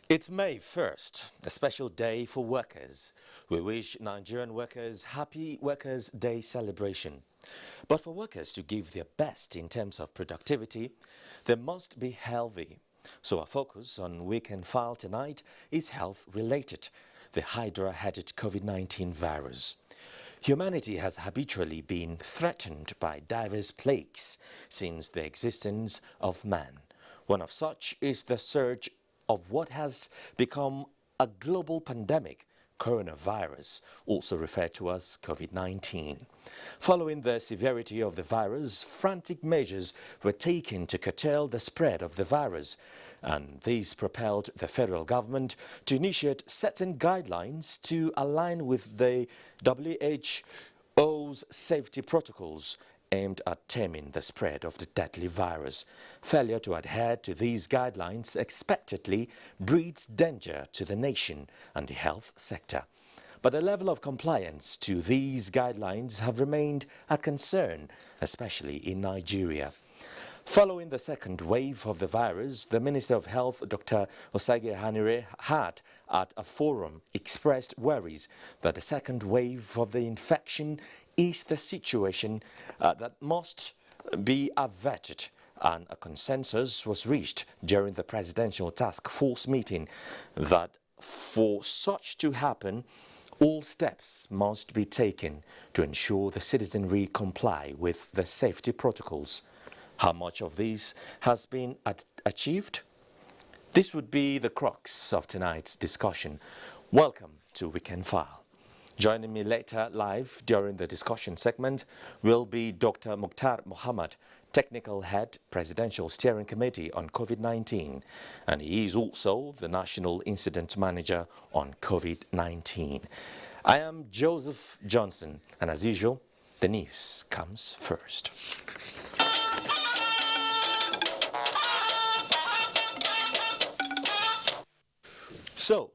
It's May 1st, a special day for workers. We wish Nigerian workers happy Workers' Day celebration. But for workers to give their best in terms of productivity, they must be healthy. So our focus on Weekend File tonight is health-related, the Hydra-headed COVID-19 virus. Humanity has habitually been threatened by diverse plagues since the existence of man. One of such is the surge of what has become a global pandemic, coronavirus, also referred to as COVID-19. Following the severity of the virus, frantic measures were taken to curtail the spread of the virus, and these propelled the federal government to initiate certain guidelines to align with the WHO's safety protocols aimed at taming the spread of the deadly virus. Failure to adhere to these guidelines expectedly breeds danger to the nation and the health sector. But the level of compliance to these guidelines have remained a concern, especially in Nigeria. Following the second wave of the virus, the Minister of Health, Dr. Osage Hanire, had at a forum expressed worries that the second wave of the infection is the situation that must be averted, and a consensus was reached during the Presidential Task Force meeting that for such to happen, all steps must be taken to ensure the citizenry comply with the safety protocols. How much of this has been achieved? This would be the crux of tonight's discussion. Welcome to Weekend File. Joining me later live during the discussion segment will be Dr. Mukhtar Mohammed, Technical Head, Presidential Steering Committee on COVID-19, and he is also the National Incident Manager on COVID-19. I am Joseph Johnson, and as usual, the news comes first. So,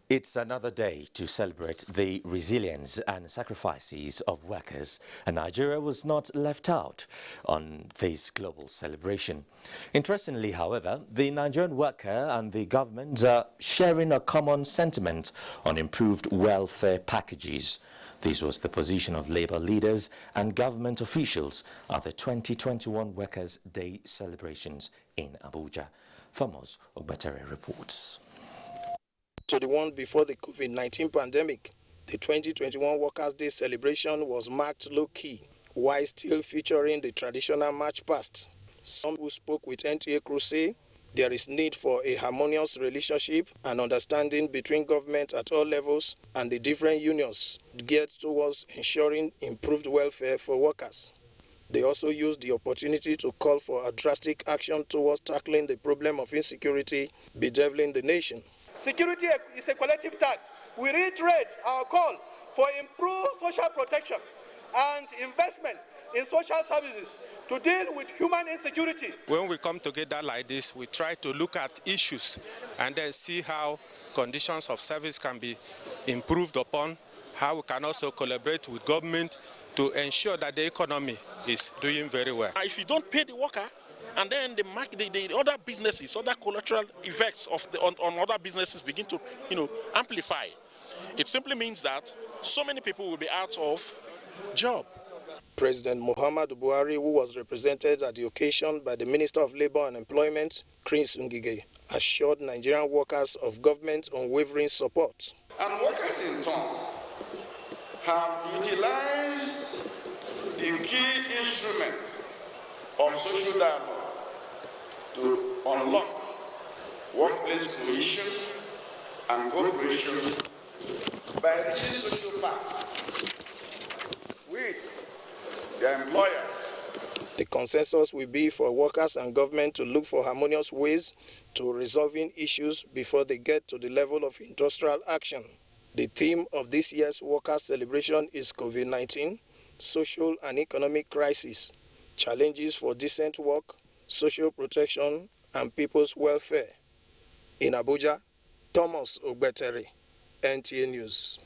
it's another day to celebrate the resilience and sacrifices of workers, and Nigeria was not left out on this global celebration. Interestingly, however, the Nigerian worker and the government are sharing a common sentiment on improved welfare packages. This was the position of labor leaders and government officials at the 2021 Workers' Day celebrations in Abuja. Thomas Ogbetere reports. To the one before the COVID-19 pandemic, the 2021 Workers' Day celebration was marked low-key, while still featuring the traditional march past. Some who spoke with NTA crew say there is need for a harmonious relationship and understanding between government at all levels and the different unions geared towards ensuring improved welfare for workers. They also used the opportunity to call for a drastic action towards tackling the problem of insecurity bedeviling the nation. Security is a collective task. We reiterate our call for improved social protection and investment in social services to deal with human insecurity. When we come together like this, we try to look at issues and then see how conditions of service can be improved upon, how we can also collaborate with government to ensure that the economy is doing very well. If you don't pay the worker, and then the other businesses, other collateral effects of on other businesses begin to, amplify. It simply means that so many people will be out of job. President Muhammadu Buhari, who was represented at the occasion by the Minister of Labour and Employment, Chris Ngige, assured Nigerian workers of government's unwavering support. And workers in turn have utilized the key instrument of social dialogue to unlock workplace cohesion and cooperation by reaching social pacts with their employers. The consensus will be for workers and government to look for harmonious ways to resolving issues before they get to the level of industrial action. The theme of this year's workers' celebration is COVID-19, social and economic crisis, challenges for decent work, social protection, and people's welfare. In Abuja, Thomas Ogbetere, NTA News.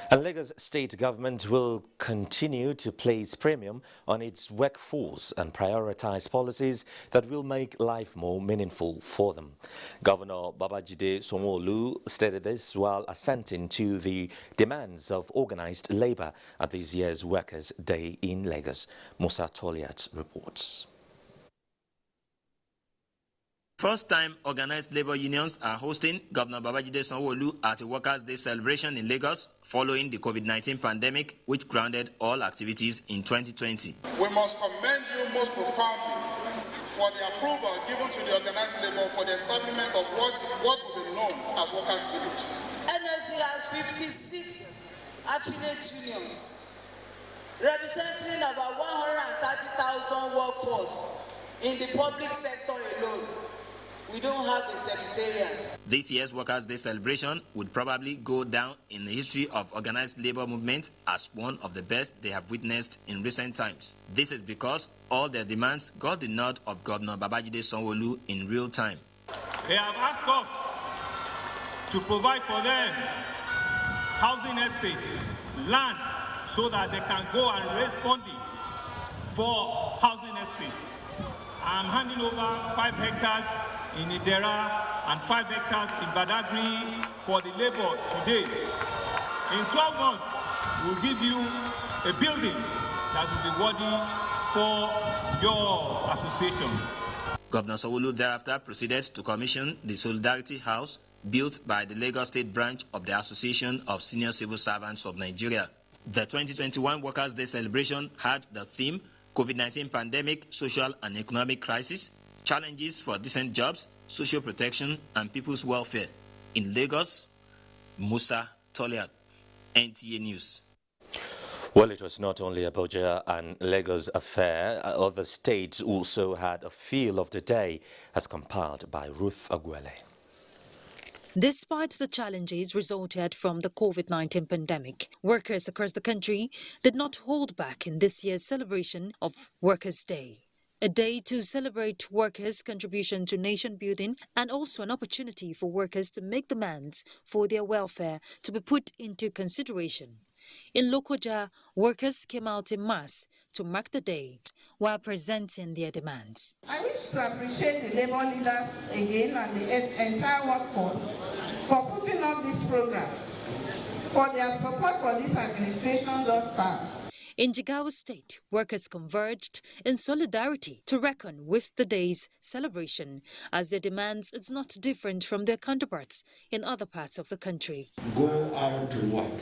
And Lagos state government will continue to place premium on its workforce and prioritize policies that will make life more meaningful for them. Governor Babajide Sanwo-Olu stated this while assenting to the demands of organized labor at this year's Workers' Day in Lagos. Musa Toliat reports. First time organized labor unions are hosting Governor Babajide Sanwo-Olu at a Workers' Day celebration in Lagos following the COVID-19 pandemic, which grounded all activities in 2020. We must commend you most profoundly for the approval given to the organized labor for the establishment of what will be known as Workers' Village. NSC has 56 affiliate unions, representing about 130,000 workforce in the public sector alone. We don't have a secretariat. This year's Workers' Day celebration would probably go down in the history of organized labor movement as one of the best they have witnessed in recent times. This is because all their demands got the nod of Governor Babajide Sanwo-Olu in real time. They have asked us to provide for them housing estate, land, so that they can go and raise funding for housing estate. I'm handing over 5 hectares in Idera and 5 hectares in Badagry for the labor today. In 12 months, we'll give you a building that will be worthy for your association. Governor Sanwo-Olu thereafter proceeded to commission the Solidarity House built by the Lagos State branch of the Association of Senior Civil Servants of Nigeria. The 2021 Workers' Day celebration had the theme COVID-19 pandemic, social and economic crisis, challenges for decent jobs, social protection, and people's welfare. In Lagos, Musa Toliat, NTA News. Well, it was not only Abuja and Lagos affair. Other states also had a feel of the day, as compiled by Ruth Aguele. Despite the challenges resulted from the COVID-19 pandemic, workers across the country did not hold back in this year's celebration of Workers' Day. A day to celebrate workers' contribution to nation building and also an opportunity for workers to make demands for their welfare to be put into consideration. In Lokoja, workers came out in mass to mark the day while presenting their demands. I wish to appreciate the labor leaders again and the entire workforce for putting up this program, for their support for this administration thus far. In Jigawa State, workers converged in solidarity to reckon with the day's celebration, as their demands is not different from their counterparts in other parts of the country. Go out to work.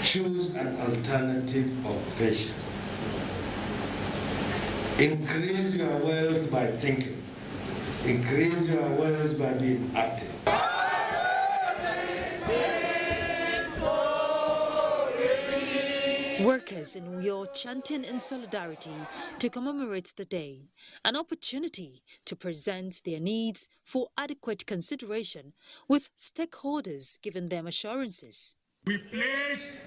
Choose an alternative occupation. Increase your wealth by thinking. Increase your wealth by being active. Workers in Uyo chanting in solidarity to commemorate the day, an opportunity to present their needs for adequate consideration, with stakeholders giving them assurances. We pledge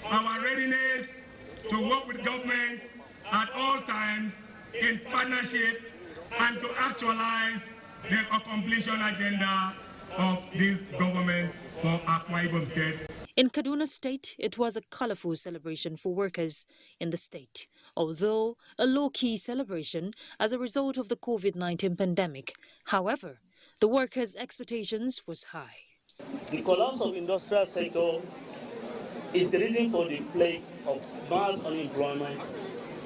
our readiness to work with government at all times in partnership and to actualize the completion agenda of this government for Akwa Ibom State. In Kaduna State, it was a colorful celebration for workers in the state, although a low-key celebration as a result of the COVID-19 pandemic. However, the workers' expectations was high. The collapse of the industrial sector is the reason for the plague of mass unemployment,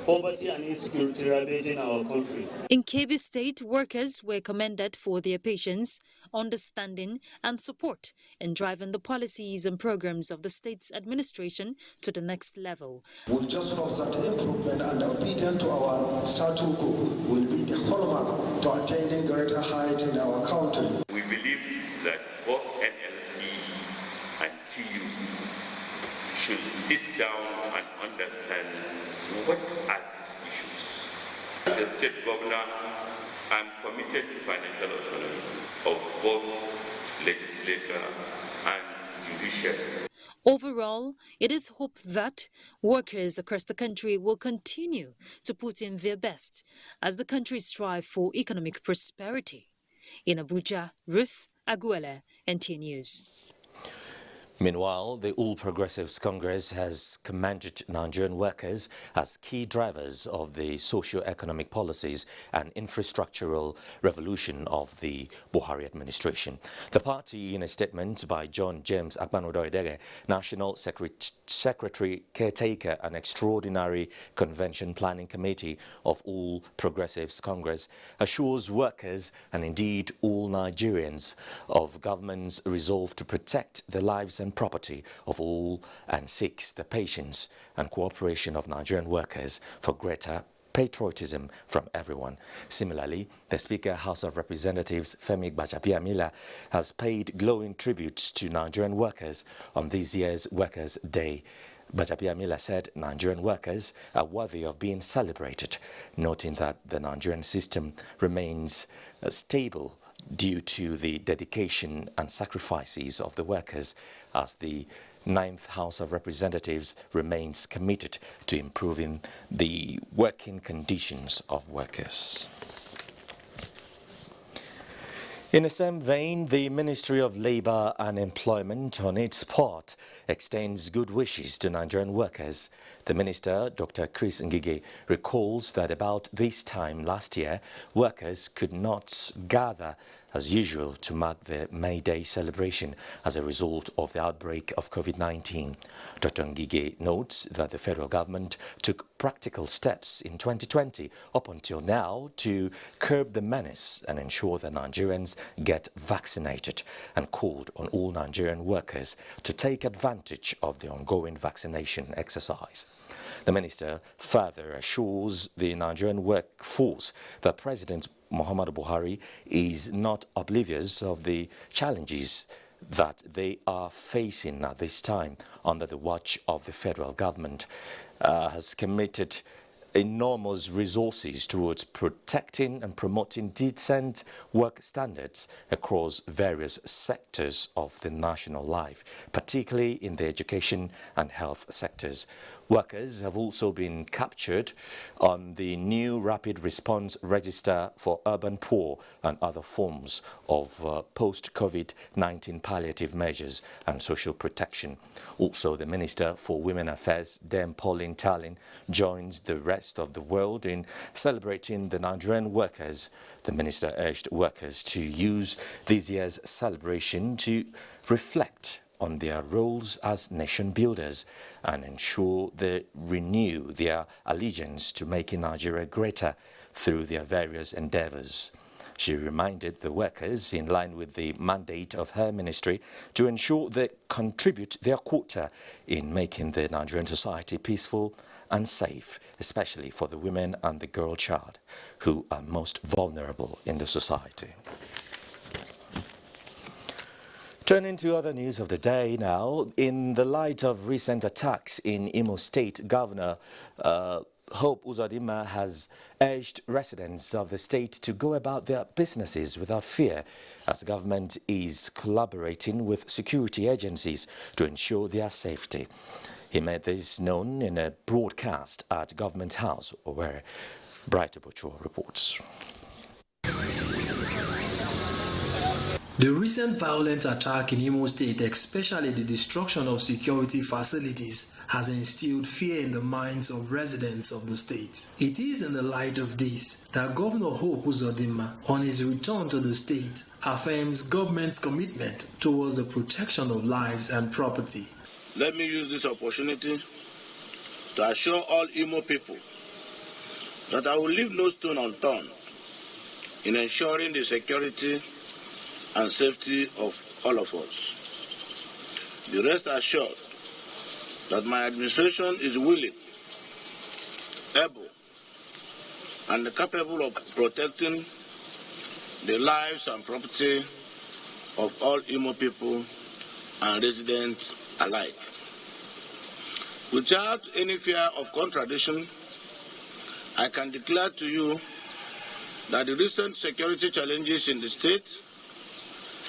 poverty and insecurity ravaging our country. In Kebbi State, workers were commended for their patience, understanding and support in driving the policies and programs of the state's administration to the next level. We just hope that improvement and obedience to our status quo will be the hallmark to attaining greater height in our country. We believe that both NLC and TUC should sit down and understand what are these issues. As a state governor, I'm committed to financial autonomy of both legislature and judiciary. Overall, it is hoped that workers across the country will continue to put in their best as the country strives for economic prosperity. In Abuja, Ruth Aguele, NTA News. Meanwhile, the All Progressives Congress has commended Nigerian workers as key drivers of the socio-economic policies and infrastructural revolution of the Buhari administration. The party, in a statement by John James Akpanodo-Edege, National Secretary, Caretaker and Extraordinary Convention Planning Committee of All Progressives Congress, assures workers and indeed all Nigerians of government's resolve to protect the lives and property of all and seeks the patience and cooperation of Nigerian workers for greater patriotism from everyone. Similarly, the Speaker, House of Representatives, Femi Gbajabiamila, has paid glowing tributes to Nigerian workers on this year's Workers' Day. Gbajabiamila said Nigerian workers are worthy of being celebrated, noting that the Nigerian system remains stable due to the dedication and sacrifices of the workers, as the 9th House of Representatives remains committed to improving the working conditions of workers. In the same vein, the Ministry of Labour and Employment, on its part, extends good wishes to Nigerian workers. The Minister, Dr. Chris Ngige, recalls that about this time last year, workers could not gather as usual to mark the May Day celebration as a result of the outbreak of COVID-19. Dr. Ngige notes that the federal government took practical steps in 2020 up until now to curb the menace and ensure that Nigerians get vaccinated, and called on all Nigerian workers to take advantage of the ongoing vaccination exercise. The minister further assures the Nigerian workforce that President Muhammadu Buhari is not oblivious of the challenges that they are facing at this time under the watch of the federal government, has committed enormous resources towards protecting and promoting decent work standards across various sectors of the national life, particularly in the education and health sectors. Workers have also been captured on the new Rapid Response Register for urban poor and other forms of post-COVID-19 palliative measures and social protection. Also, the Minister for Women Affairs, Dame Pauline Talin, joins the rest of the world in celebrating the Nigerian workers. The Minister urged workers to use this year's celebration to reflect on their roles as nation builders and ensure they renew their allegiance to making Nigeria greater through their various endeavors. She reminded the workers, in line with the mandate of her ministry, to ensure they contribute their quota in making the Nigerian society peaceful and safe, especially for the women and the girl child, who are most vulnerable in the society. Turning to other news of the day now, in the light of recent attacks in Imo State, Governor Hope Uzodinma has urged residents of the state to go about their businesses without fear, as the government is collaborating with security agencies to ensure their safety. He made this known in a broadcast at Government House, where Bright Obocho reports. The recent violent attack in Imo State, especially the destruction of security facilities, has instilled fear in the minds of residents of the state. It is in the light of this that Governor Hope Uzodinma, on his return to the state, affirms government's commitment towards the protection of lives and property. Let me use this opportunity to assure all Imo people that I will leave no stone unturned in ensuring the security and safety of all of us. Be rest assured that my administration is willing, able, and capable of protecting the lives and property of all Imo people and residents alike. Without any fear of contradiction, I can declare to you that the recent security challenges in the state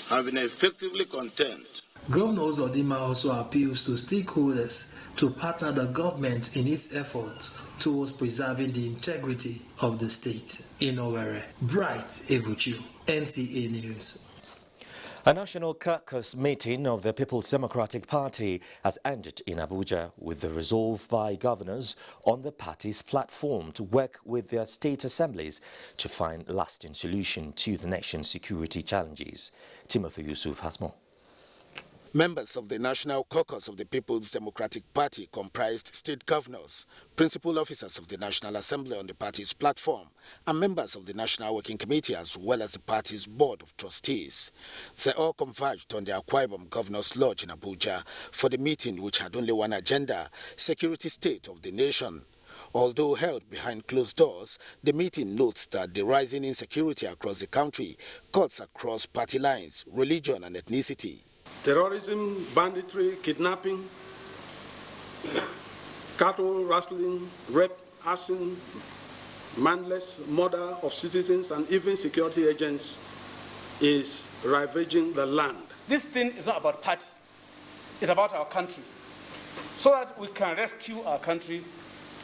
have been effectively contained. Governor Uzodinma also appeals to stakeholders to partner the government in its efforts towards preserving the integrity of the state. In Owerri, Bright Ebuchu, NTA News. A national caucus meeting of the People's Democratic Party has ended in Abuja with the resolve by governors on the party's platform to work with their state assemblies to find lasting solution to the nation's security challenges. Timothy Yusuf has more. Members of the National Caucus of the People's Democratic Party comprised state governors, principal officers of the National Assembly on the party's platform, and members of the National Working Committee as well as the party's Board of Trustees. They all converged on the Akwa Ibom Governor's Lodge in Abuja for the meeting, which had only one agenda: security state of the nation. Although held behind closed doors, the meeting notes that the rising insecurity across the country cuts across party lines, religion and ethnicity. Terrorism, banditry, kidnapping, cattle rustling, rape, arson, mindless murder of citizens and even security agents is ravaging the land. This thing is not about party, it's about our country, so that we can rescue our country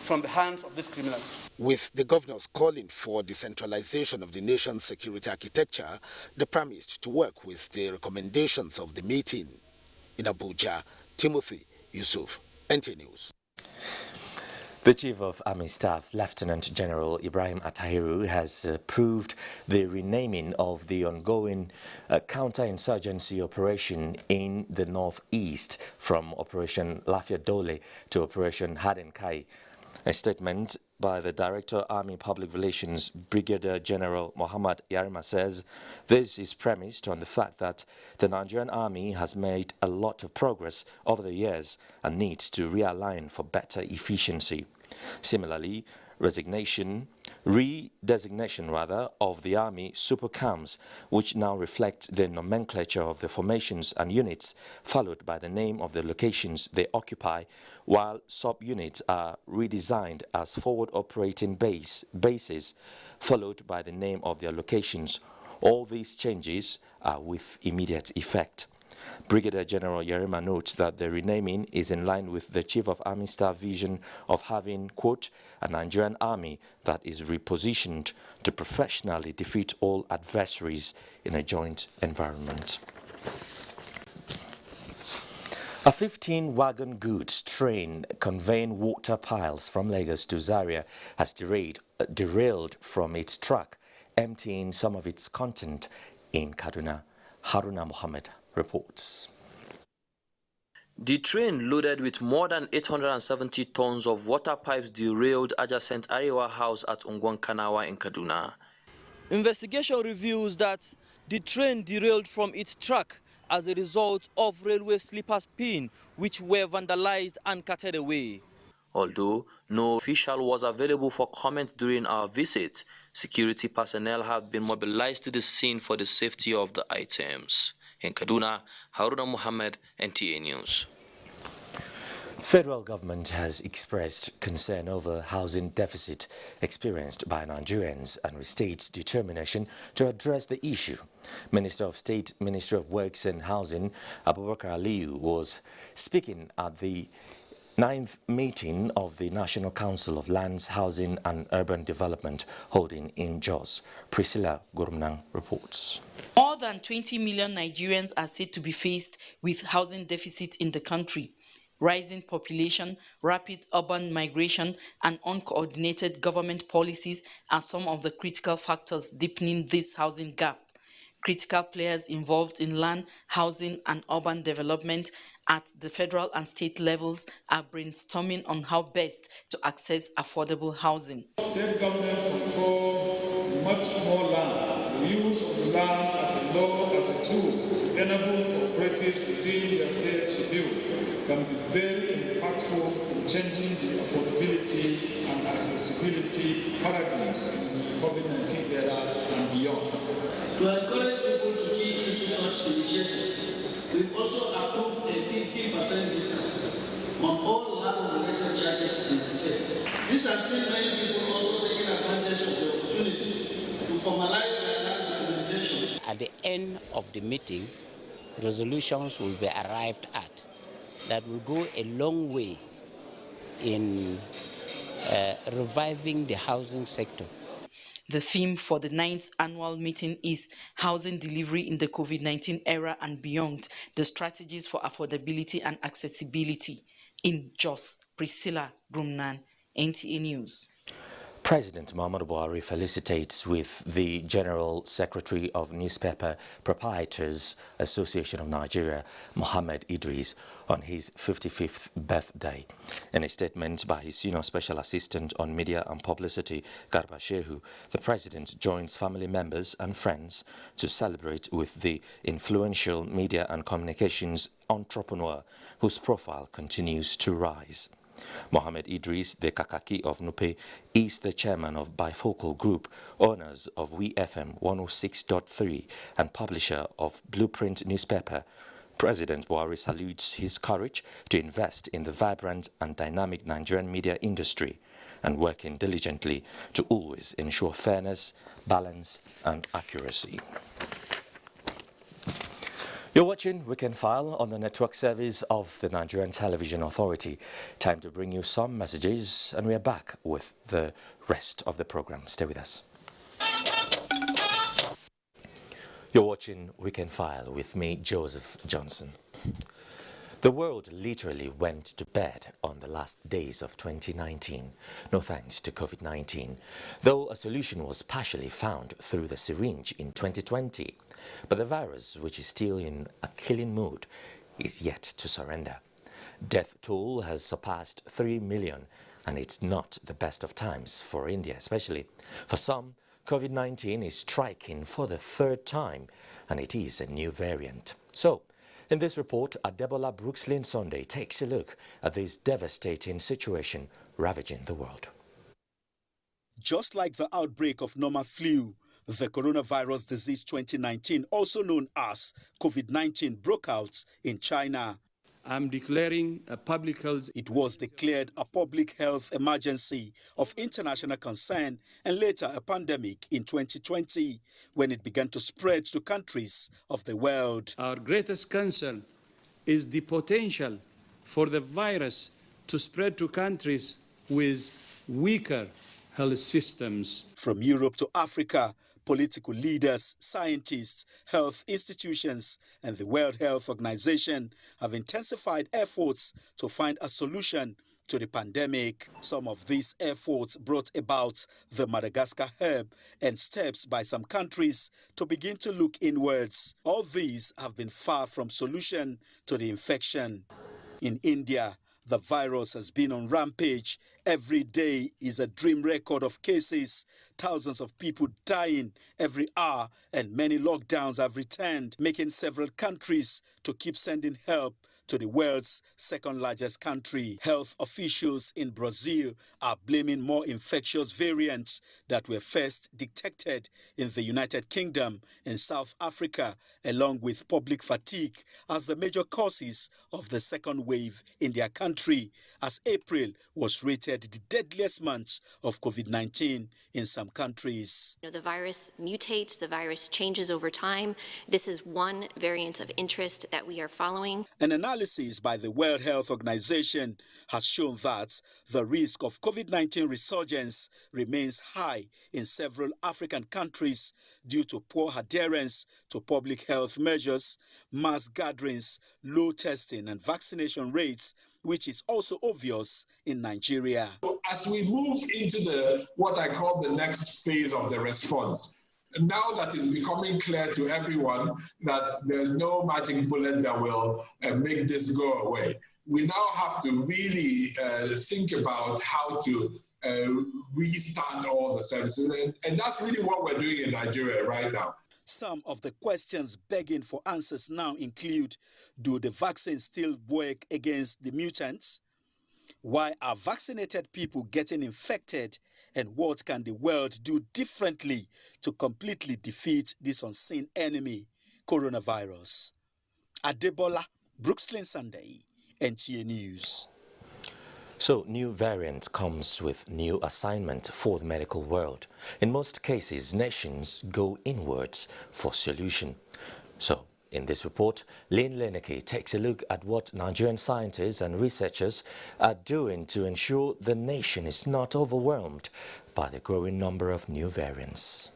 from the hands of these criminals. With the governors calling for decentralization of the nation's security architecture, they promised to work with the recommendations of the meeting. In Abuja, Timothy Yusuf, NTA News. The Chief of Army Staff, Lieutenant General Ibrahim Attahiru, has approved the renaming of the ongoing counter-insurgency operation in the northeast from Operation Lafia Dole to Operation Hadenkai. A statement by the Director Army Public Relations, Brigadier General Muhammad Yarima, says this is premised on the fact that the Nigerian Army has made a lot of progress over the years and needs to realign for better efficiency. Similarly, redesignation of the Army super camps, which now reflect the nomenclature of the formations and units, followed by the name of the locations they occupy, while sub-units are redesigned as forward operating bases, followed by the name of their locations. All these changes are with immediate effect. Brigadier General Yarima notes that the renaming is in line with the Chief of Army Staff vision of having, quote, a Nigerian army that is repositioned to professionally defeat all adversaries in a joint environment. A 15-wagon goods train conveying water piles from Lagos to Zaria has derailed from its track, emptying some of its content in Kaduna. Haruna Mohammed reports. The train loaded with more than 870 tons of water pipes derailed adjacent Arewa House at Ungwan Kanawa in Kaduna. Investigation reveals that the train derailed from its track as a result of railway sleepers pin, which were vandalized and carted away. Although no official was available for comment during our visit, security personnel have been mobilized to the scene for the safety of the items. In Kaduna, Haruna Muhammad, NTA News. Federal government has expressed concern over housing deficit experienced by Nigerians and restates determination to address the issue. Minister of State, Ministry of Works and Housing, Abubakar Aliyu, was speaking at the 9th meeting of the National Council of Lands, Housing and Urban Development holding in Jos. Priscilla Gurumnang reports. More than 20 million Nigerians are said to be faced with housing deficit in the country. Rising population, rapid urban migration, and uncoordinated government policies are some of the critical factors deepening this housing gap. Critical players involved in land, housing, and urban development at the federal and state levels are brainstorming on how best to access affordable housing. State government control much more land. The use of the land as a law, as a tool to enable cooperatives within their states to build can be very impactful in changing the affordability and accessibility paradigms in the COVID-19 era and beyond. To encourage people to key into such initiatives, we've also approved a 15% discount on all land-related charges in the state. This has seen many people also taking advantage of the opportunity to formalize their land documentation. At the end of the meeting, resolutions will be arrived at that will go a long way in reviving the housing sector. The theme for the 9th annual meeting is Housing Delivery in the COVID-19 Era and Beyond, the Strategies for Affordability and Accessibility. In Jos, Priscilla Grumnan, NTA News. President Muhammadu Buhari felicitates with the General Secretary of Newspaper Proprietors Association of Nigeria, Mohammed Idris, on his 55th birthday. In a statement by his Senior Special Assistant on Media and Publicity, Garba Shehu, the President joins family members and friends to celebrate with the influential media and communications entrepreneur whose profile continues to rise. Mohammed Idris, the Kakaki of Nupe, is the chairman of Bifocal Group, owners of WeFM 106.3 and publisher of Blueprint newspaper. President Buhari salutes his courage to invest in the vibrant and dynamic Nigerian media industry and working diligently to always ensure fairness, balance and accuracy. You're watching Weekend File on the network service of the Nigerian Television Authority. Time to bring you some messages, and we are back with the rest of the program. Stay with us. You're watching Weekend File with me, Joseph Johnson. The world literally went to bed on the last days of 2019, no thanks to COVID-19, though a solution was partially found through the syringe in 2020. But the virus, which is still in a killing mood, is yet to surrender. Death toll has surpassed 3 million, and it's not the best of times for India, especially. For some, COVID-19 is striking for the third time, and it is a new variant. So, in this report, Adebola Brookslyn Sunday takes a look at this devastating situation ravaging the world. Just like the outbreak of normal flu, the coronavirus disease 2019, also known as COVID-19, broke out in China. I'm declaring a public health. It was declared a public health emergency of international concern and later a pandemic in 2020 when it began to spread to countries of the world. Our greatest concern is the potential for the virus to spread to countries with weaker health systems. From Europe to Africa, political leaders, scientists, health institutions, and the World Health Organization have intensified efforts to find a solution to the pandemic. Some of these efforts brought about the Madagascar herb and steps by some countries to begin to look inwards. All these have been far from solution to the infection. In India, the virus has been on rampage. Every day is a dream record of cases, thousands of people dying every hour, and many lockdowns have returned, making several countries to keep sending help to the world's second largest country. Health officials in Brazil are blaming more infectious variants that were first detected in the United Kingdom and South Africa, along with public fatigue, as the major causes of the second wave in their country, as April was rated the deadliest month of COVID-19 in some countries. The virus mutates, the virus changes over time. This is one variant of interest that we are following. An analysis by the World Health Organization has shown that the risk of COVID-19 resurgence remains high in several African countries due to poor adherence to public health measures, mass gatherings, low testing and vaccination rates, which is also obvious in Nigeria. As we move into what I call the next phase of the response, now that it's becoming clear to everyone that there's no magic bullet that will make this go away, we now have to really think about how to restart all the services. And that's really what we're doing in Nigeria right now. Some of the questions begging for answers now include, do the vaccines still work against the mutants? Why are vaccinated people getting infected? And what can the world do differently to completely defeat this unseen enemy, coronavirus? Adebola Brookslyn Sunday, NTA News. So, new variant comes with new assignment for the medical world. In most cases, nations go inwards for solution. So, In this report, Lynn Leneke takes a look at what Nigerian scientists and researchers are doing to ensure the nation is not overwhelmed by the growing number of new variants.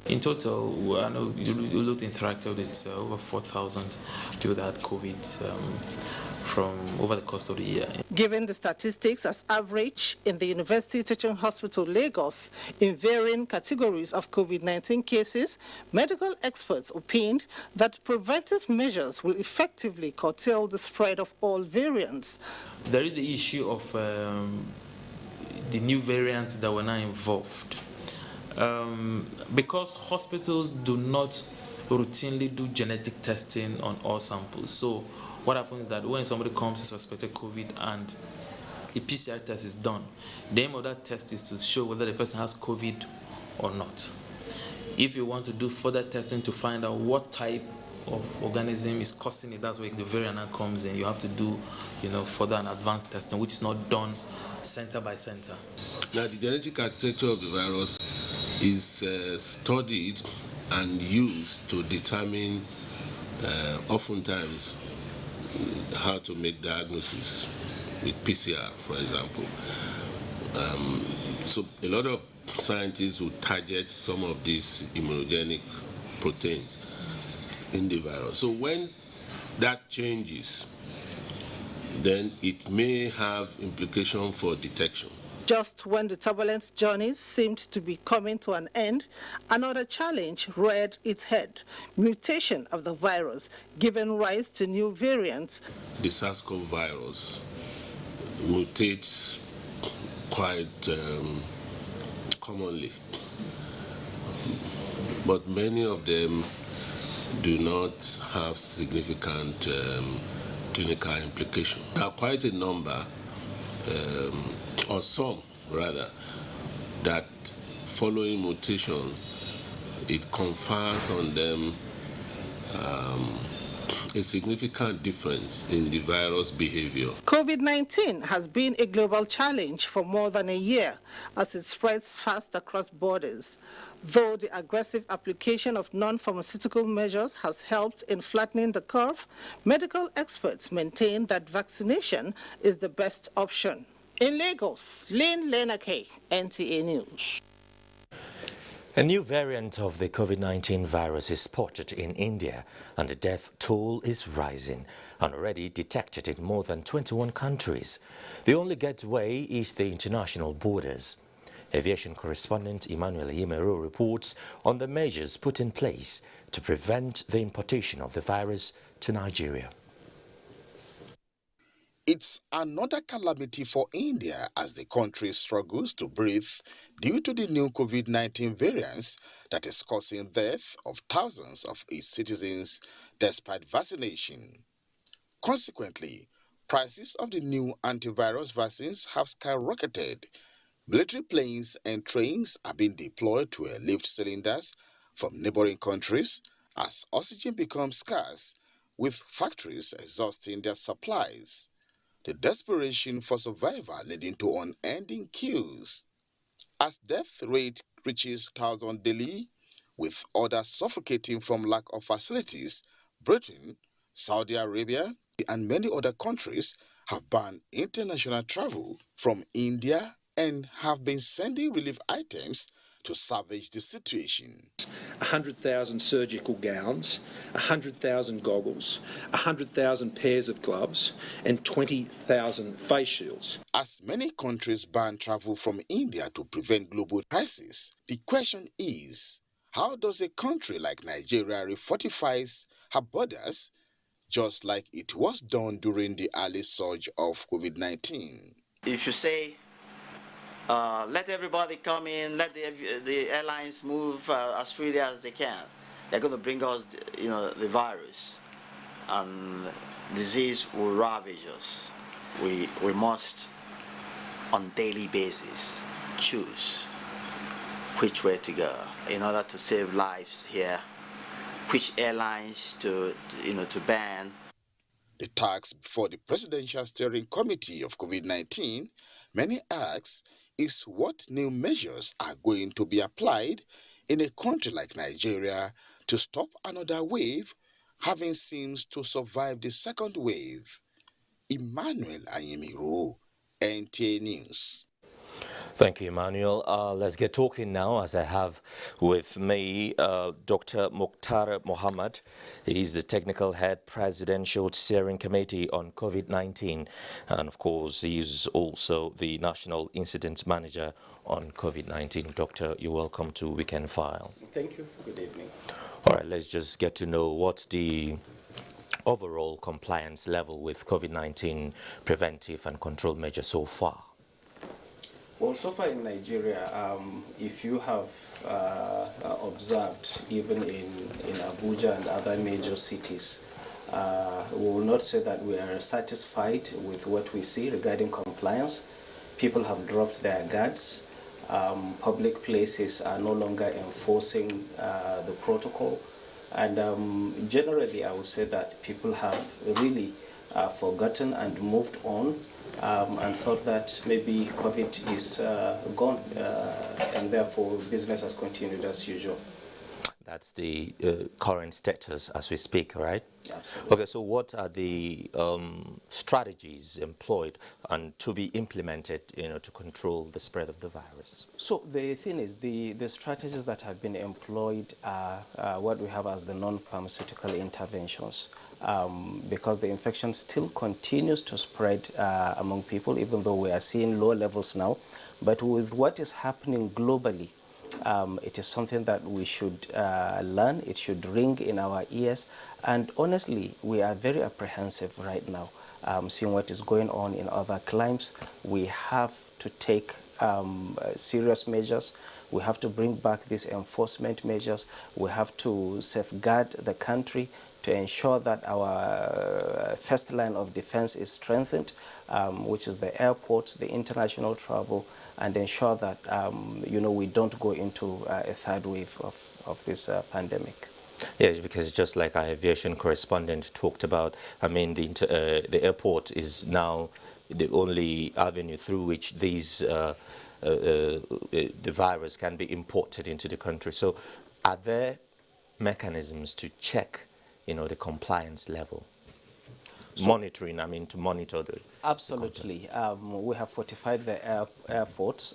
In total, I know you looked interactive with over 4,000 people that had COVID from over the course of the year. Given the statistics as average in the University Teaching Hospital, Lagos, in varying categories of COVID-19 cases, medical experts opined that preventive measures will effectively curtail the spread of all variants. There is the issue of the new variants that were now involved. Because hospitals do not routinely do genetic testing on all samples. So what happens is that when somebody comes to suspected COVID and a PCR test is done, the aim of that test is to show whether the person has COVID or not. If you want to do further testing to find out what type of organism is causing it, that's where the variant now comes in. You have to do, further and advanced testing, which is not done center by center. Now, the genetic architecture of the virus is studied and used to determine oftentimes how to make diagnosis with PCR, for example. So a lot of scientists will target some of these immunogenic proteins in the virus. So when that changes, then it may have implication for detection. Just when the turbulent journeys seemed to be coming to an end, another challenge reared its head: mutation of the virus, giving rise to new variants. The SARS-CoV virus mutates quite commonly, but many of them do not have significant clinical implication. There are quite a number, or some rather, that following mutation, it confers on them a significant difference in the virus behavior. COVID-19 has been a global challenge for more than a year as it spreads fast across borders. Though the aggressive application of non-pharmaceutical measures has helped in flattening the curve, medical experts maintain that vaccination is the best option. In Lagos, Lynn Leneke, NTA News. A new variant of the COVID-19 virus is spotted in India, and the death toll is rising and already detected in more than 21 countries. The only gateway is the international borders. Aviation correspondent Emmanuel Yimero reports on the measures put in place to prevent the importation of the virus to Nigeria. It's another calamity for India as the country struggles to breathe due to the new COVID-19 variants that is causing death of thousands of its citizens despite vaccination. Consequently, prices of the new antivirus vaccines have skyrocketed. Military planes and trains are being deployed to lift cylinders from neighboring countries as oxygen becomes scarce, with factories exhausting their supplies. The desperation for survival leading to unending queues. As death rate reaches 1,000 daily, with others suffocating from lack of facilities, Britain, Saudi Arabia, and many other countries have banned international travel from India and have been sending relief items to salvage the situation. 100,000 surgical gowns, 100,000 goggles, 100,000 pairs of gloves, and 20,000 face shields. As many countries ban travel from India to prevent global crisis, the question is, how does a country like Nigeria refortify her borders, just like it was done during the early surge of COVID-19? If you say, let everybody come in, let the airlines move as freely as they can, they're going to bring us, the virus, and disease will ravage us. We must, on daily basis, choose which way to go in order to save lives here, which airlines to ban. The task before the Presidential Steering Committee of COVID-19, many ask, is what new measures are going to be applied in a country like Nigeria to stop another wave, having seems to survive the second wave. Emmanuel Ayimiro, NTA News. Thank you, Emmanuel. Let's get talking now, as I have with me Dr. Mukhtar Mohammed. He's the Technical Head Presidential Steering Committee on COVID-19. And of course, he's also the National Incident Manager on COVID-19. Doctor, you're welcome to Weekend File. Thank you. Good evening. All right, let's just get to know what's the overall compliance level with COVID-19 preventive and control measures so far. Well, so far in Nigeria, if you have observed, even in Abuja and other major cities, we will not say that we are satisfied with what we see regarding compliance. People have dropped their guards. Public places are no longer enforcing the protocol. And generally, I would say that people have really forgotten and moved on and thought that maybe COVID is gone, and therefore business has continued as usual. That's the current status as we speak, right? Absolutely. Okay, so what are the strategies employed and to be implemented, to control the spread of the virus? So the thing is, the strategies that have been employed are what we have as the non-pharmaceutical interventions, because the infection still continues to spread among people, even though we are seeing low levels now. But with what is happening globally, it is something that we should learn. It should ring in our ears. And honestly, we are very apprehensive right now, seeing what is going on in other climes. We have to take serious measures. We have to bring back these enforcement measures. We have to safeguard the country to ensure that our first line of defense is strengthened, which is the airports, the international travel, and ensure that we don't go into a third wave of this pandemic. Yes, because just like our aviation correspondent talked about, the airport is now the only avenue through which the virus can be imported into the country. So are there mechanisms to check the compliance level? Monitoring, to monitor the... Absolutely. We have fortified the airports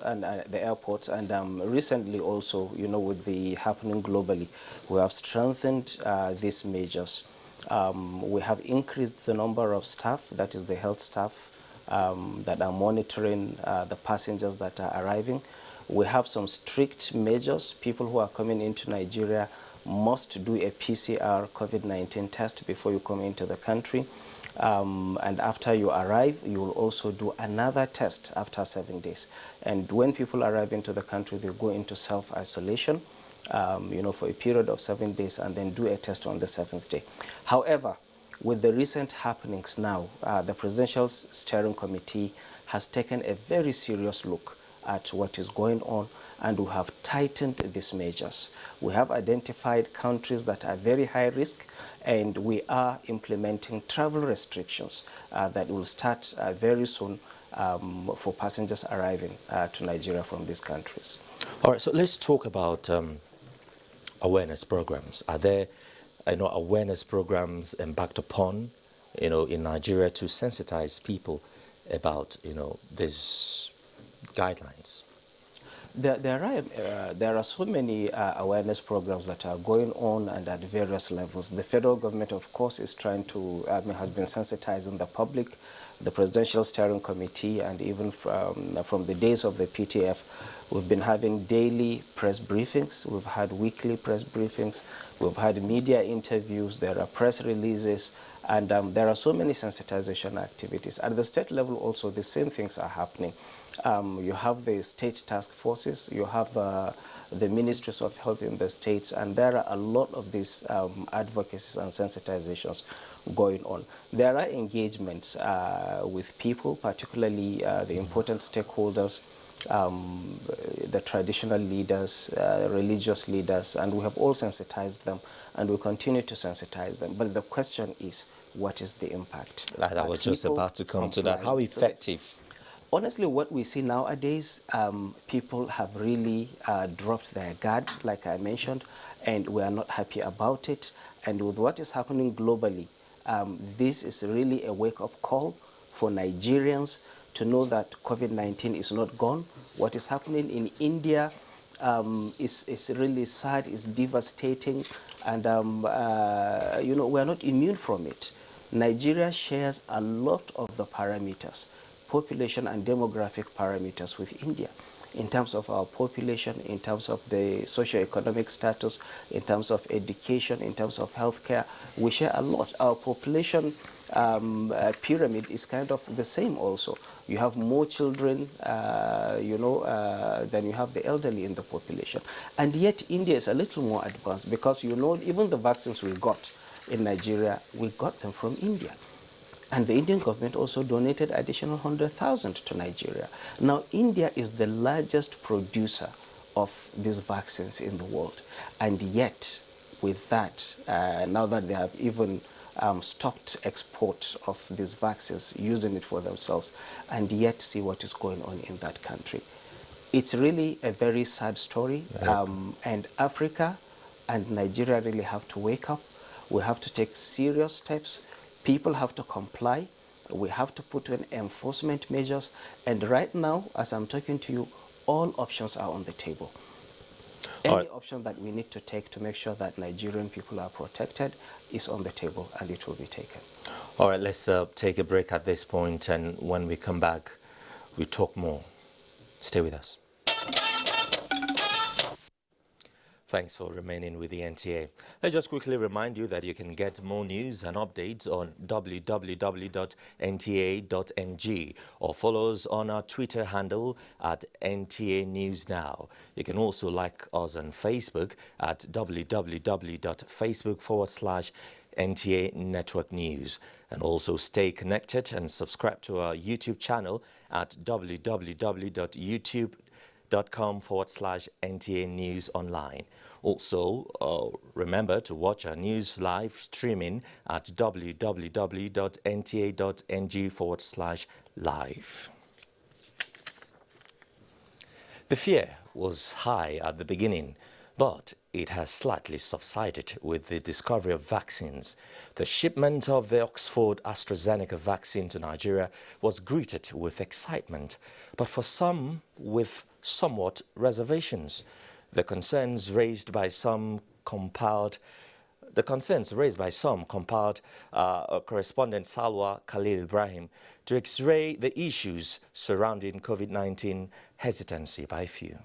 and recently also, with the happening globally, we have strengthened these measures. We have increased the number of staff, that is the health staff, that are monitoring the passengers that are arriving. We have some strict measures. People who are coming into Nigeria must do a PCR COVID-19 test before you come into the country. And after you arrive, you will also do another test after 7 days. And when people arrive into the country, they go into self-isolation, for a period of 7 days, and then do a test on the 7th day. However, with the recent happenings now, the Presidential Steering Committee has taken a very serious look at what is going on, and we have tightened these measures. We have identified countries that are very high risk, and we are implementing travel restrictions that will start very soon for passengers arriving to Nigeria from these countries. All right, so let's talk about awareness programs. Are there awareness programs embarked upon in Nigeria to sensitize people about these guidelines? There are so many awareness programs that are going on and at various levels. The federal government, of course, is trying to, has been sensitizing the public. The Presidential Steering Committee, and even from the days of the PTF, we've been having daily press briefings. We've had weekly press briefings. We've had media interviews. There are press releases. And there are so many sensitization activities. At the state level also, the same things are happening. You have the state task forces, you have the ministries of health in the states, and there are a lot of these advocacies and sensitizations going on. There are engagements with people, particularly the important stakeholders, the traditional leaders, religious leaders, and we have all sensitized them, and we continue to sensitize them. But the question is, what is the impact? I was just about to come to that. How effective? Honestly, what we see nowadays, people have really dropped their guard, like I mentioned, and we are not happy about it. And with what is happening globally, this is really a wake-up call for Nigerians to know that COVID-19 is not gone. What is happening in India is really sad, is devastating, and you know, we are not immune from it. Nigeria shares a lot of the parameters, population and demographic parameters with India, in terms of our population, in terms of the socio-economic status, in terms of education, in terms of healthcare. We share a lot. Our population pyramid is kind of the same also. You have more children, you know, than you have the elderly in the population. And yet India is a little more advanced because, you know, even the vaccines we got in Nigeria, we got them from India. And the Indian government also donated additional 100,000 to Nigeria. Now, India is the largest producer of these vaccines in the world. And yet, with that, now that they have even stopped export of these vaccines, using it for themselves, and yet see what is going on in that country. It's really a very sad story. And Africa and Nigeria really have to wake up. We have to take serious steps. People have to comply. We have to put in enforcement measures. And right now, as I'm talking to you, all options are on the table. Any option that we need to take to make sure that Nigerian people are protected is on the table, and it will be taken. All right, let's take a break at this point, and when we come back, we talk more. Stay with us. Thanks for remaining with the NTA. Let's just quickly remind you that you can get more news and updates on www.nta.ng or follow us on our Twitter handle at NTA News Now. You can also like us on Facebook at www.facebook.com/NTA Network News, and also stay connected and subscribe to our YouTube channel at www.youtube.com/NTA News Online. Also, remember to watch our news live streaming at www.nta.ng/live. The fear was high at the beginning, but it has slightly subsided with the discovery of vaccines. The shipment of the Oxford AstraZeneca vaccine to Nigeria was greeted with excitement, but for some with somewhat reservations. The concerns raised by some compiled correspondent Salwa Khalil Ibrahim to x-ray the issues surrounding COVID-19 hesitancy by few.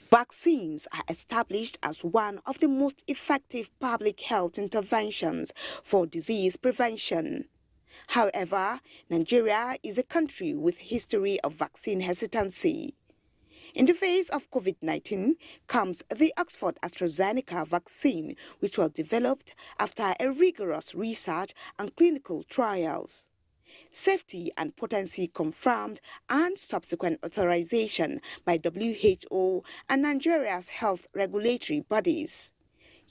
Vaccines are established as one of the most effective public health interventions for disease prevention. However, Nigeria is a country with history of vaccine hesitancy. In the face of COVID-19 comes the Oxford AstraZeneca vaccine, which was developed after a rigorous research and clinical trials. Safety and potency confirmed and subsequent authorization by WHO and Nigeria's health regulatory bodies.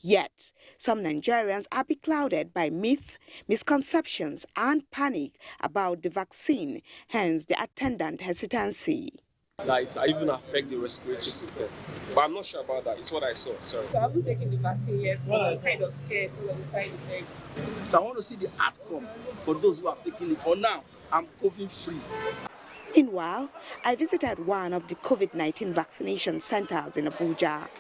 Yet, some Nigerians are beclouded by myths, misconceptions and panic about the vaccine, hence the attendant hesitancy. That it even affect the respiratory system. But I'm not sure about that. It's what I saw. Sorry. So I haven't taken the vaccine yet, but I'm kind of scared because of the side effects. So I want to see the outcome for those who have taken it. For now, I'm COVID-free. Meanwhile, I visited one of the COVID-19 vaccination centers in Abuja,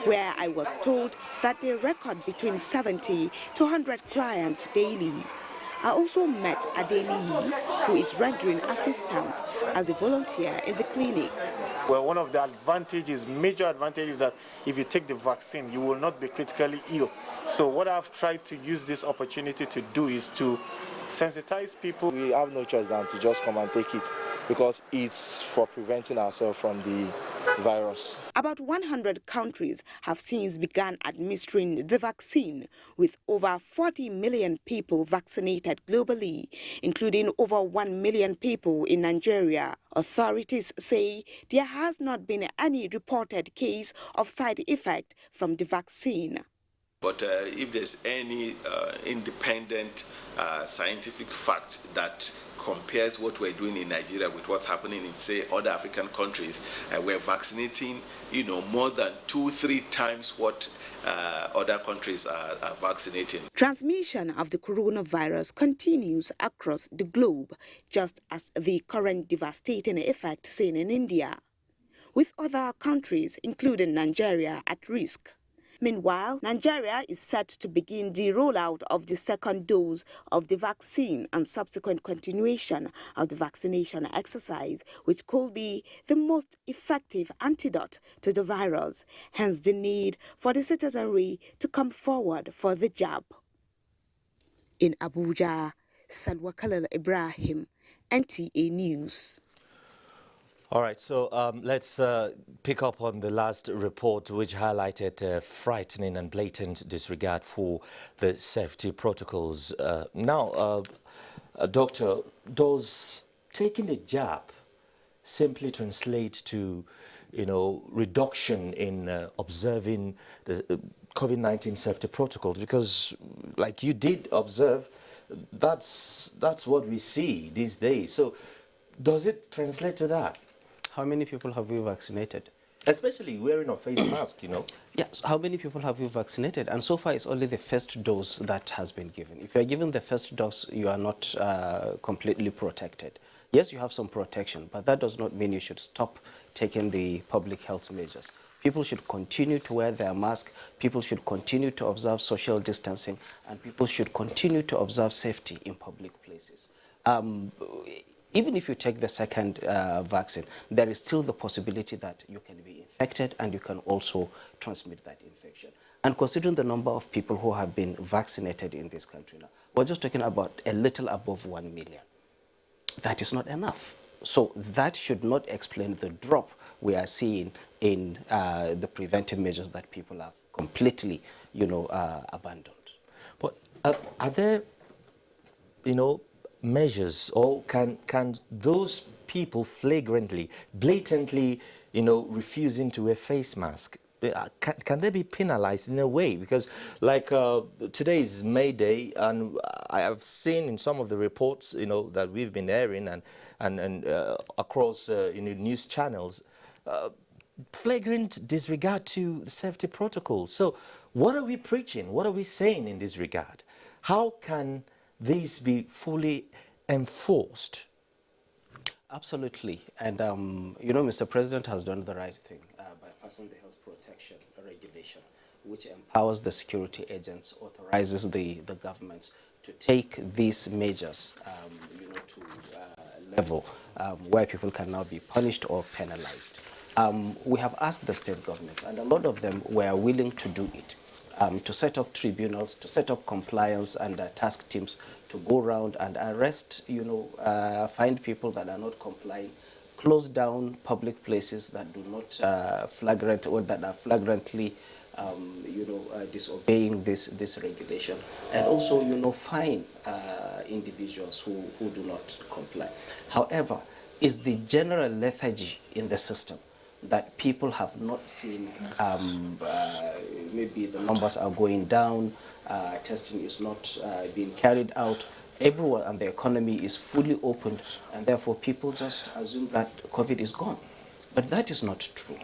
where I was told that they record between 70 to 100 clients daily. I also met Adeniyi, who is rendering assistance as a volunteer in the clinic. Well, one of the advantages, major advantages, is that if you take the vaccine, you will not be critically ill. So what I've tried to use this opportunity to do is to sensitize people. We have no choice than to just come and take it because it's for preventing ourselves from the virus. About 100 countries have since begun administering the vaccine, with over 40 million people vaccinated globally, including over 1 million people in Nigeria. Authorities say there has not been any reported case of side effect from the vaccine. But if there's any independent scientific fact that compares what we're doing in Nigeria with what's happening in, say, other African countries, we're vaccinating, more than 2-3 times what other countries are vaccinating. Transmission of the coronavirus continues across the globe, just as the current devastating effect seen in India, with other countries, including Nigeria, at risk. Meanwhile, Nigeria is set to begin the rollout of the second dose of the vaccine and subsequent continuation of the vaccination exercise, which could be the most effective antidote to the virus, hence the need for the citizenry to come forward for the jab. In Abuja, Salwa Khalil Ibrahim, NTA News. All right, so let's pick up on the last report, which highlighted frightening and blatant disregard for the safety protocols. Now, Doctor, does taking the jab simply translate to, reduction in observing the COVID-19 safety protocols? Because, like you did observe, that's what we see these days. So, does it translate to that? How many people have you vaccinated? Especially wearing a face mask, Yes, how many people have you vaccinated? And so far, it's only the first dose that has been given. If you are given the first dose, you are not completely protected. Yes, you have some protection, but that does not mean you should stop taking the public health measures. People should continue to wear their mask, people should continue to observe social distancing, and people should continue to observe safety in public places. Even if you take the second vaccine, there is still the possibility that you can be infected and you can also transmit that infection. And considering the number of people who have been vaccinated in this country now, we're just talking about a little above 1 million. That is not enough. So that should not explain the drop we are seeing in the preventive measures that people have completely, abandoned. But are there, measures, or can those people flagrantly, blatantly, refusing to wear face mask, can they be penalized in a way? Because like today is May Day, and I have seen in some of the reports that we've been airing and across news channels, flagrant disregard to safety protocols. So what are we preaching? What are we saying in this regard? How can these be fully enforced? Absolutely. And, Mr. President has done the right thing by passing the health protection regulation, which empowers the security agents, authorizes the governments to take these measures, to level where people can now be punished or penalized. We have asked the state governments, and a lot of them were willing to do it. To set up tribunals, to set up compliance and task teams to go around and arrest, find people that are not complying, close down public places that do not flagrant or that are flagrantly, disobeying this regulation, and also, fine individuals who do not comply. However, is the general lethargy in the system that people have not seen, maybe the numbers are going down, testing is not being carried out, everyone and the economy is fully opened, and therefore people just assume that COVID is gone. But that is not true.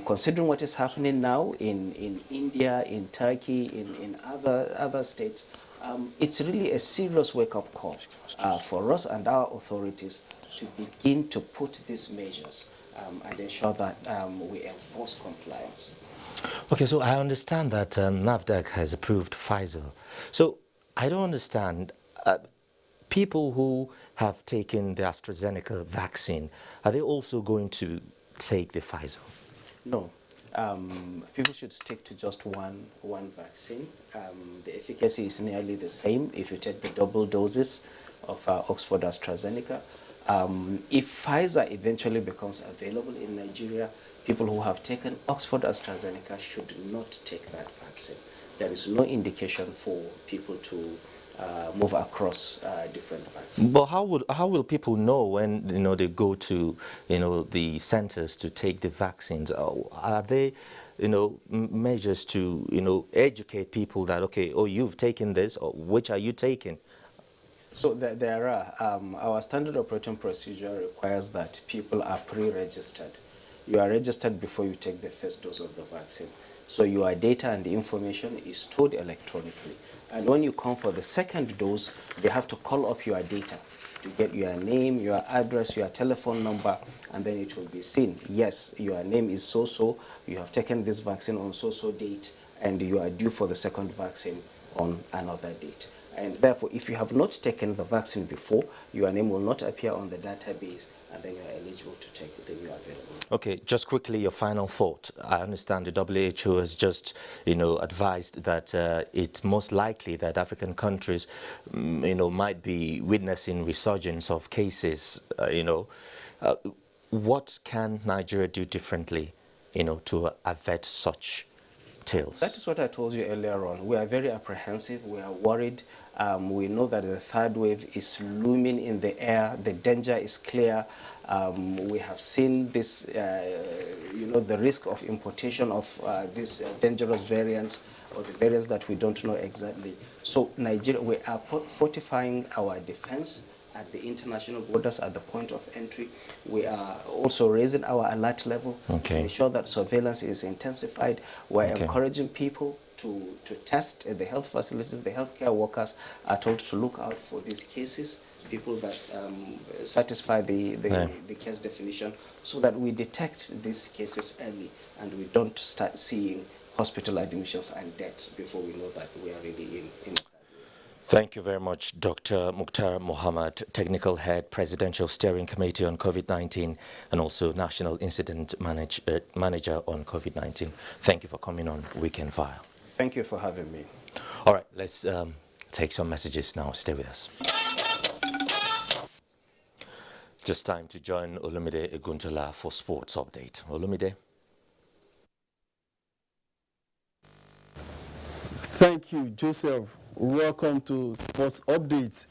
Considering what is happening now in India, in Turkey, in other states, it's really a serious wake-up call for us and our authorities to begin to put these measures and ensure that we enforce compliance. Okay, so I understand that NAFDAC has approved Pfizer. So I don't understand, people who have taken the AstraZeneca vaccine, are they also going to take the Pfizer? No. People should stick to just one vaccine. The efficacy is nearly the same if you take the double doses of Oxford AstraZeneca. If Pfizer eventually becomes available in Nigeria, people who have taken Oxford AstraZeneca should not take that vaccine. There is no indication for people to move across different vaccines. But how will people know when they go to the centers to take the vaccines? Are they measures to, educate people that, okay, oh, you've taken this, or which are you taking? So there are. Our standard operating procedure requires that people are pre-registered. You are registered before you take the first dose of the vaccine. So your data and the information is stored electronically. And when you come for the second dose, they have to call up your data to get your name, your address, your telephone number, and then it will be seen. Yes, your name is so-so, you have taken this vaccine on so-so date, and you are due for the second vaccine on another date. And therefore, if you have not taken the vaccine before, your name will not appear on the database, and then you are eligible to take it, then you are available. Okay, just quickly, your final thought. I understand the WHO has just, advised that it's most likely that African countries, might be witnessing resurgence of cases, what can Nigeria do differently, to avert such tales? That is what I told you earlier on. We are very apprehensive. We are worried. We know that the third wave is looming in the air. The danger is clear. We have seen this, the risk of importation of these dangerous variants, or the variants that we don't know exactly. So Nigeria, we are fortifying our defense at the international borders, at the point of entry. We are also raising our alert level to ensure that surveillance is intensified. We're encouraging people to test at the health facilities. The healthcare workers are told to look out for these cases, people that satisfy the case definition, so that we detect these cases early and we don't start seeing hospital admissions and deaths before we know that we are really in. Thank you very much, Dr. Mukhtar Mohammed, Technical Head, Presidential Steering Committee on COVID-19, and also National Incident Manager on COVID-19. Thank you for coming on Weekend File. Thank you for having me. All right, let's take some messages now. Stay with us. Just time to join Olumide Eguntola for Sports Update. Olumide. Thank you, Joseph. Welcome to Sports Updates.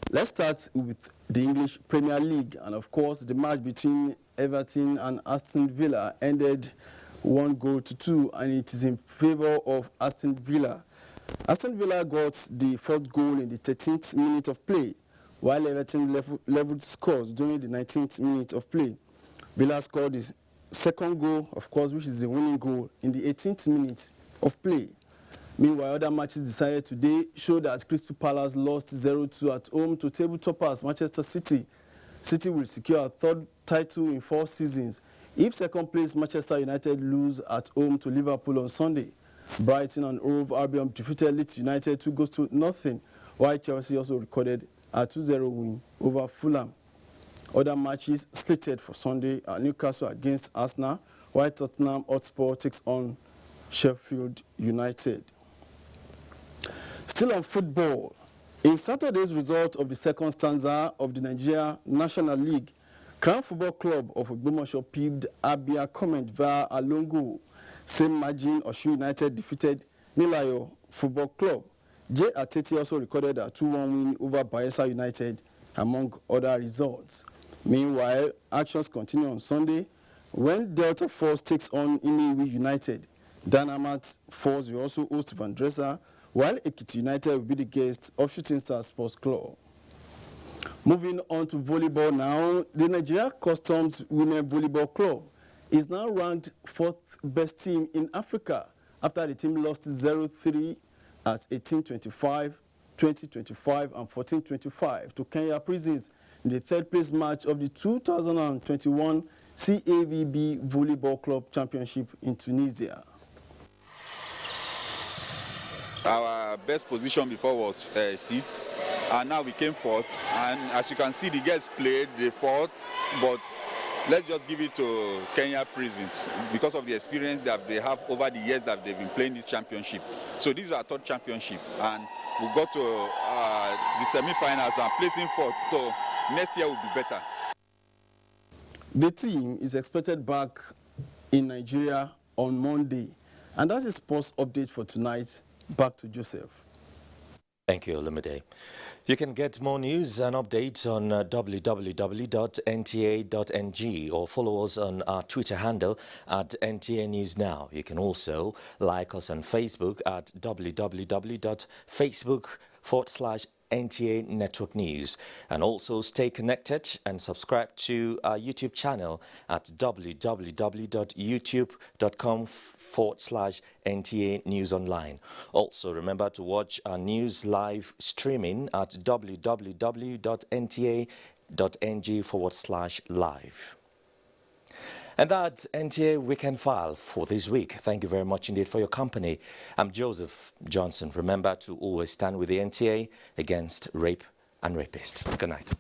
Let's start with the English Premier League. And of course, the match between Everton and Aston Villa ended 1-2, and it is in favor of Aston Villa. Aston Villa got the first goal in the 13th minute of play, while Everton leveled scores during the 19th minute of play. Villa scored his second goal, of course, which is the winning goal, in the 18th minute of play. Meanwhile, other matches decided today show that Crystal Palace lost 0-2 at home to table toppers Manchester City. City will secure a third title in 4 seasons if second place Manchester United lose at home to Liverpool on Sunday. Brighton and Hove Albion defeated Leeds United 2-0, while Chelsea also recorded a 2-0 win over Fulham. Other matches slated for Sunday are Newcastle against Arsenal, while Tottenham Hotspur takes on Sheffield United. Still on football, in Saturday's result of the second stanza of the Nigeria National League, Crown Football Club of Ogbomoso pipped Abia Comment via a long goal. Same margin, Osun United defeated Nilayo Football Club. J. Ateti also recorded a 2-1 win over Bayelsa United, among other results. Meanwhile, actions continue on Sunday when Delta Force takes on Inewi United. Dynamite Force will also host Vandresa, while Ekiti United will be the guest of Shooting Star Sports Club. Moving on to volleyball now, the Nigeria Customs Women Volleyball Club is now ranked 4th best team in Africa after the team lost 0-3 at 18-25, 20-25, and 14-25 to Kenya Prisons in the third place match of the 2021 CAVB Volleyball Club Championship in Tunisia. Our best position before was 6th, and now we came 4th. And as you can see, the girls played, they fought, but let's just give it to Kenya Prisons because of the experience that they have over the years that they've been playing this championship. So this is our 3rd championship, and we got to the semi-finals and placing 4th. So next year will be better. The team is expected back in Nigeria on Monday, and that's a sports update for tonight. Back to Joseph. Thank you, Olumide. You can get more news and updates on www.nta.ng or follow us on our Twitter handle at NTA News Now. You can also like us on Facebook at www.facebook.com/NTA Network News, and also stay connected and subscribe to our YouTube channel at www.youtube.com/NTA News Online. Also remember to watch our news live streaming at www.nta.ng/live. And that's NTA Weekend File for this week. Thank you very much indeed for your company. I'm Joseph Johnson. Remember to always stand with the NTA against rape and rapists. Good night.